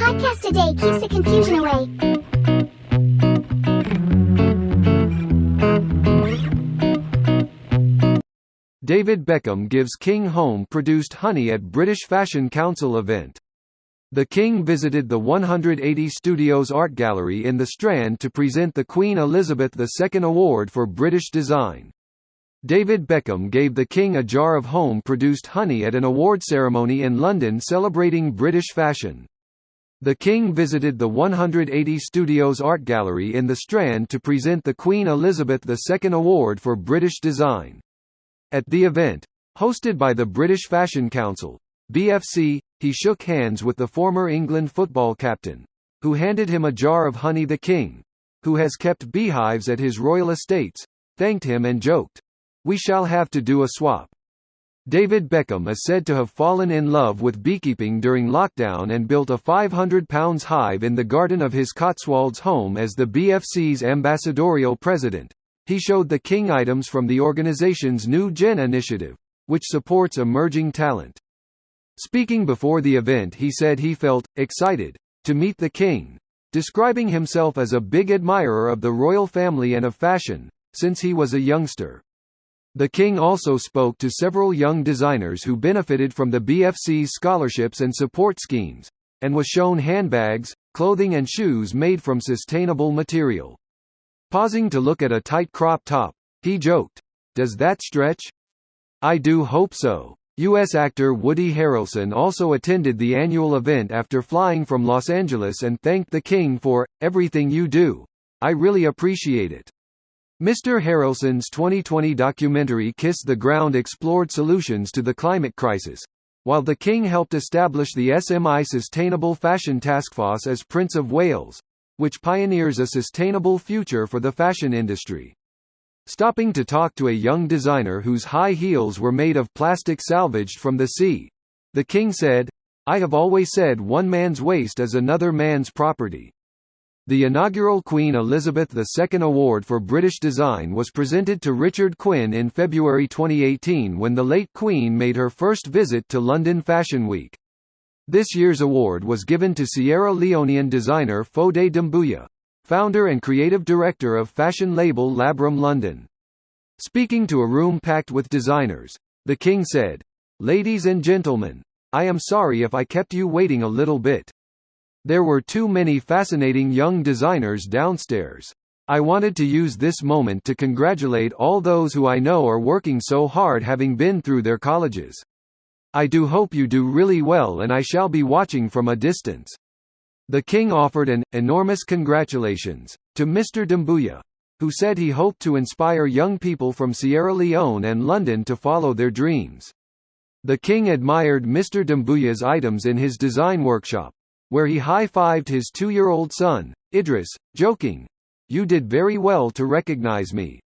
Podcast a day keeps the confusion away. David Beckham gives King home-produced honey at British Fashion Council event. The King visited the 180 Studios Art Gallery in the Strand to present the Queen Elizabeth II Award for British Design. David Beckham gave the King a jar of home-produced honey at an award ceremony in London celebrating British fashion. The King visited the 180 Studios Art Gallery in the Strand to present the Queen Elizabeth II Award for British Design. At the event, hosted by the British Fashion Council, BFC, he shook hands with the former England football captain, who handed him a jar of honey. The King, who has kept beehives at his royal estates, thanked him and joked, "We shall have to do a swap." David Beckham is said to have fallen in love with beekeeping during lockdown and built a £500 hive in the garden of his Cotswolds home. As the BFC's ambassadorial president, he showed the King items from the organization's New Gen initiative, which supports emerging talent. Speaking before the event, he said he felt excited to meet the King, describing himself as a big admirer of the royal family and of fashion since he was a youngster. The King also spoke to several young designers who benefited from the BFC's scholarships and support schemes, and was shown handbags, clothing and shoes made from sustainable material. Pausing to look at a tight crop top, he joked, "Does that stretch? I do hope so." U.S. actor Woody Harrelson also attended the annual event after flying from Los Angeles and thanked the King for "everything you do. I really appreciate it." Mr. Harrelson's 2020 documentary Kiss the Ground explored solutions to the climate crisis, while the King helped establish the SMI Sustainable Fashion Taskforce as Prince of Wales, which pioneers a sustainable future for the fashion industry. Stopping to talk to a young designer whose high heels were made of plastic salvaged from the sea, the King said, "I have always said one man's waste is another man's property." The inaugural Queen Elizabeth II Award for British Design was presented to Richard Quinn in February 2018 when the late Queen made her first visit to London Fashion Week. This year's award was given to Sierra Leonean designer Fode Doumbouya, founder and creative director of fashion label Labrum London. Speaking to a room packed with designers, the King said, "Ladies and gentlemen, I am sorry if I kept you waiting a little bit. There were too many fascinating young designers downstairs. I wanted to use this moment to congratulate all those who I know are working so hard, having been through their colleges. I do hope you do really well, and I shall be watching from a distance." The King offered an enormous congratulations to Mr. Doumbouya, who said he hoped to inspire young people from Sierra Leone and London to follow their dreams. The King admired Mr. Doumbouya's items in his design workshop, where he high-fived his 2-year-old son, Idris, joking, "You did very well to recognize me."